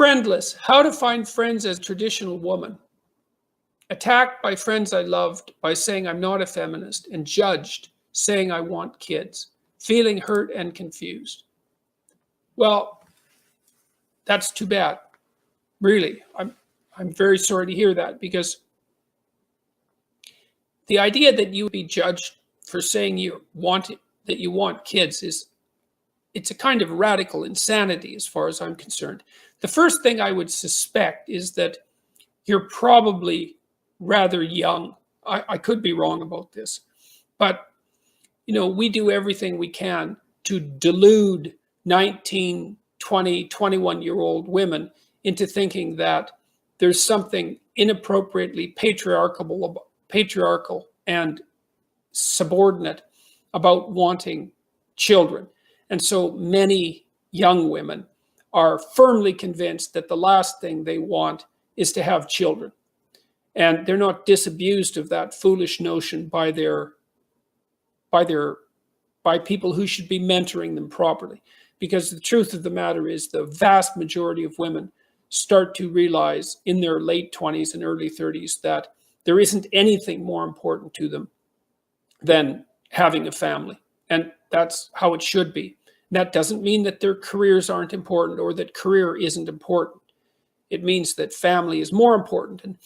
Friendless, how to find friends as a traditional woman. Attacked by friends I loved by saying I'm not a feminist, and judged saying I want kids. Feeling hurt and confused. Well, that's too bad. Really, I'm very sorry to hear that, because the idea that you would be judged for saying that you want kids it's a kind of radical insanity as far as I'm concerned. The first thing I would suspect is that you're probably rather young. I could be wrong about this, but we do everything we can to delude 19, 20, 21-year-old women into thinking that there's something inappropriately patriarchal and subordinate about wanting children. And so many young women are firmly convinced that the last thing they want is to have children. And they're not disabused of that foolish notion by people who should be mentoring them properly. Because the truth of the matter is the vast majority of women start to realize in their late 20s and early 30s that there isn't anything more important to them than having a family. And that's how it should be. That doesn't mean that their careers aren't important or that career isn't important. It means that family is more important. And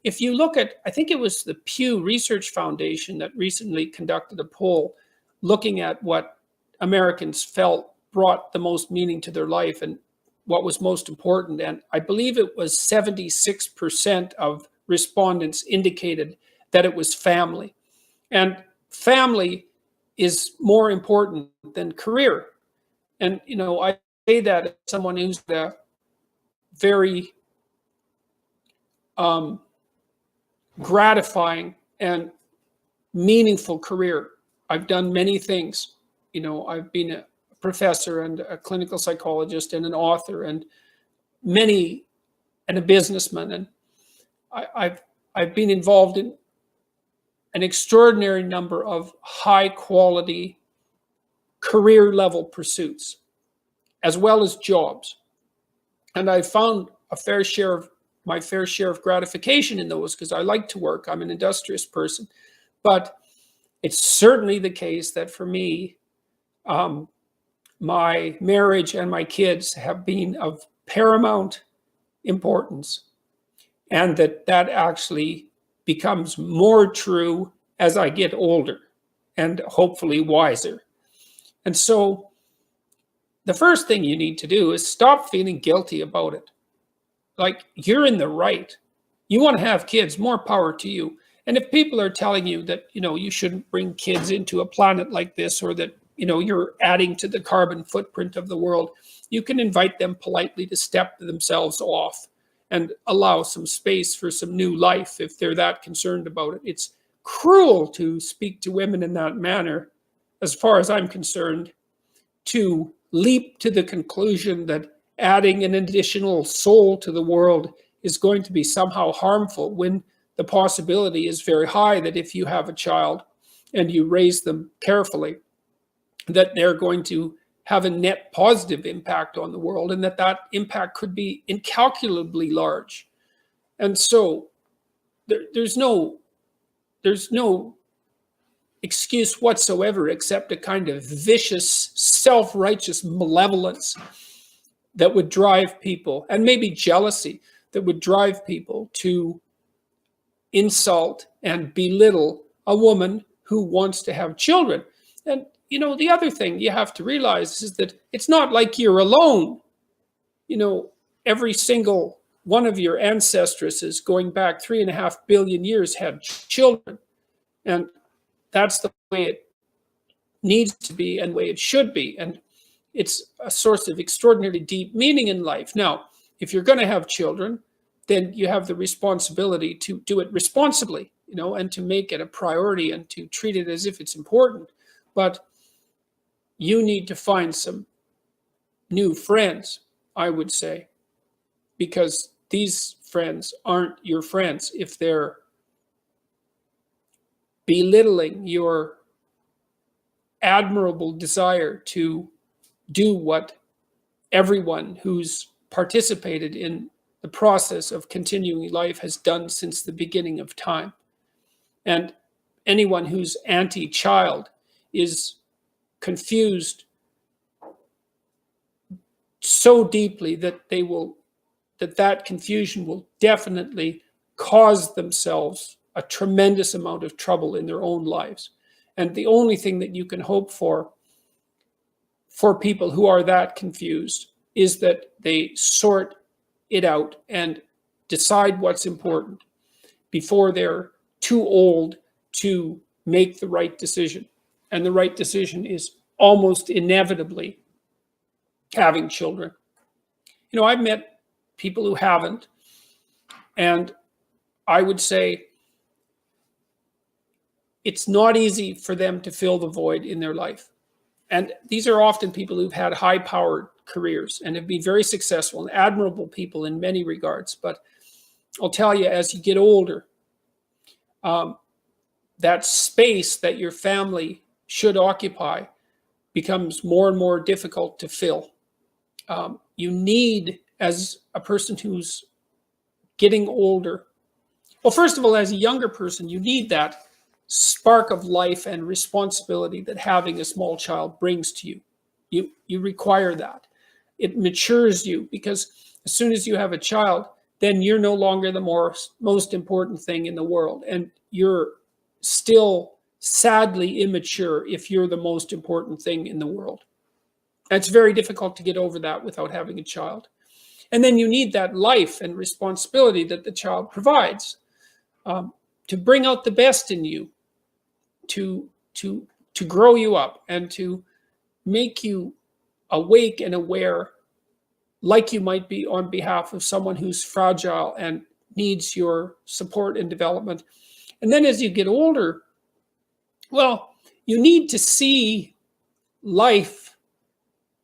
if you look at, I think it was the Pew Research Foundation that recently conducted a poll looking at what Americans felt brought the most meaning to their life and what was most important. And I believe it was 76% of respondents indicated that it was family. And family is more important than career. And, I say that as someone who's a very gratifying and meaningful career. I've done many things. I've been a professor and a clinical psychologist and an author and a businessman. And I've been involved in an extraordinary number of high quality career level pursuits, as well as jobs. And I found my fair share of gratification in those because I like to work. I'm an industrious person. But it's certainly the case that for me, my marriage and my kids have been of paramount importance. And that actually becomes more true as I get older and hopefully wiser. And so the first thing you need to do is stop feeling guilty about it. Like, you're in the right. You want to have kids, more power to you. And if people are telling you that, you shouldn't bring kids into a planet like this, or that, you're adding to the carbon footprint of the world, you can invite them politely to step themselves off and allow some space for some new life if they're that concerned about it. It's cruel to speak to women in that manner, as far as I'm concerned, to leap to the conclusion that adding an additional soul to the world is going to be somehow harmful, when the possibility is very high that if you have a child and you raise them carefully, that they're going to have a net positive impact on the world, and that impact could be incalculably large. And so there's no excuse whatsoever except a kind of vicious, self-righteous malevolence that would drive people, and maybe jealousy, that would drive people to insult and belittle a woman who wants to have children. And, the other thing you have to realize is that it's not like you're alone. Every single one of your ancestresses going back 3.5 billion years had children. And that's the way it needs to be and the way it should be. And it's a source of extraordinarily deep meaning in life. Now, if you're going to have children, then you have the responsibility to do it responsibly, and to make it a priority and to treat it as if it's important. But you need to find some new friends, I would say, because these friends aren't your friends if they're belittling your admirable desire to do what everyone who's participated in the process of continuing life has done since the beginning of time. And anyone who's anti-child is confused so deeply that that confusion will definitely cause themselves a tremendous amount of trouble in their own lives. And the only thing that you can hope for people who are that confused is that they sort it out and decide what's important before they're too old to make the right decision. And the right decision is almost inevitably having children. You know, I've met people who haven't, and I would say it's not easy for them to fill the void in their life. And these are often people who've had high-powered careers and have been very successful and admirable people in many regards. But I'll tell you, as you get older, that space that your family should occupy becomes more and more difficult to fill. You need, as a person who's getting older, well, first of all, as a younger person, you need that spark of life and responsibility that having a small child brings to you. You require that. It matures you, because as soon as you have a child, then you're no longer the most important thing in the world. And you're still sadly immature if you're the most important thing in the world. And it's very difficult to get over that without having a child. And then you need that life and responsibility that the child provides, to bring out the best in you, to grow you up and to make you awake and aware, like you might be on behalf of someone who's fragile and needs your support and development. And then as you get older, well, you need to see life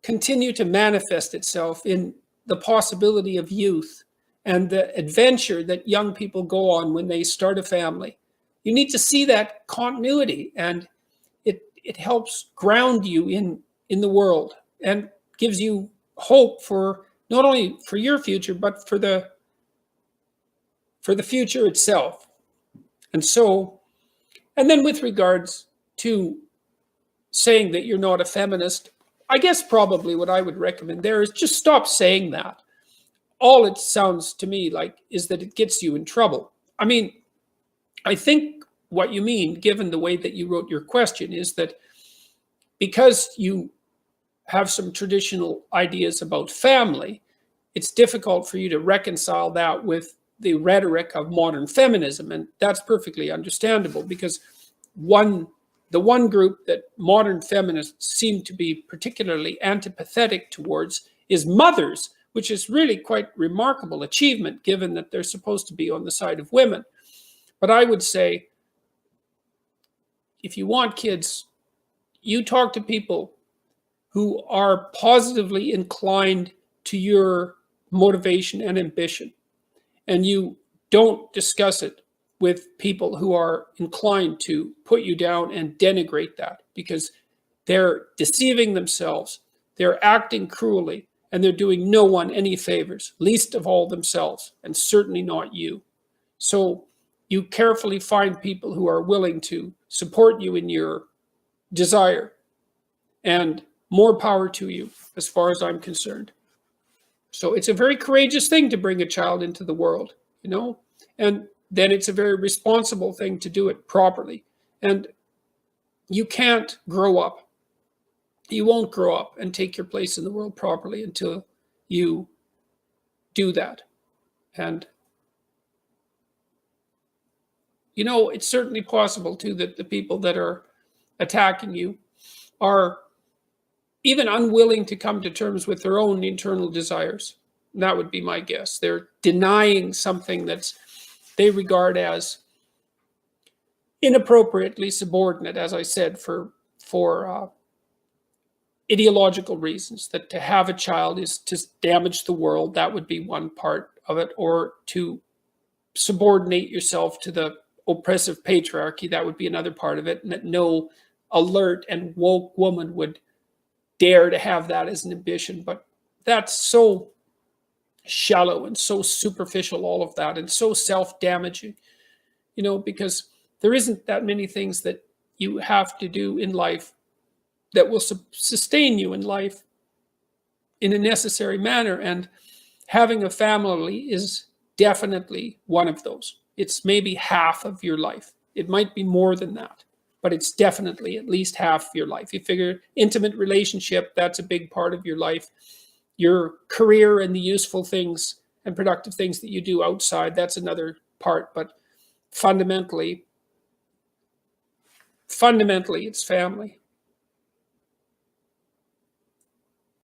continue to manifest itself in the possibility of youth and the adventure that young people go on when they start a family. You need to see that continuity, and it helps ground you in the world and gives you hope for not only for your future, but for the future itself. And so, and then with regards to saying that you're not a feminist, I guess probably what I would recommend there is just stop saying that. All it sounds to me like is that it gets you in trouble. I mean, I think what you mean, given the way that you wrote your question, is that because you have some traditional ideas about family, it's difficult for you to reconcile that with the rhetoric of modern feminism. And that's perfectly understandable, because the one group that modern feminists seem to be particularly antipathetic towards is mothers, which is really quite remarkable achievement given that they're supposed to be on the side of women. But I would say, if you want kids, you talk to people who are positively inclined to your motivation and ambition, and you don't discuss it with people who are inclined to put you down and denigrate that, because they're deceiving themselves, they're acting cruelly, and they're doing no one any favors, least of all themselves, and certainly not you. So you carefully find people who are willing to support you in your desire, and more power to you as far as I'm concerned. So it's a very courageous thing to bring a child into the world, you know, and then it's a very responsible thing to do it properly. And you can't grow up. You won't grow up and take your place in the world properly until you do that. And, you know, it's certainly possible too that the people that are attacking you are even unwilling to come to terms with their own internal desires. That would be my guess. They're denying something that they regard as inappropriately subordinate, as I said, for ideological reasons. That to have a child is to damage the world. That would be one part of it. Or to subordinate yourself to the oppressive patriarchy. That would be another part of it. And that no alert and woke woman would dare to have that as an ambition. But that's so shallow and so superficial, all of that, and so self-damaging, because there isn't that many things that you have to do in life that will sustain you in life in a necessary manner. And having a family is definitely one of those. It's maybe half of your life. It might be more than that, but it's definitely at least half your life. You figure intimate relationship, that's a big part of your life. Your career and the useful things and productive things that you do outside, that's another part. But fundamentally, it's family.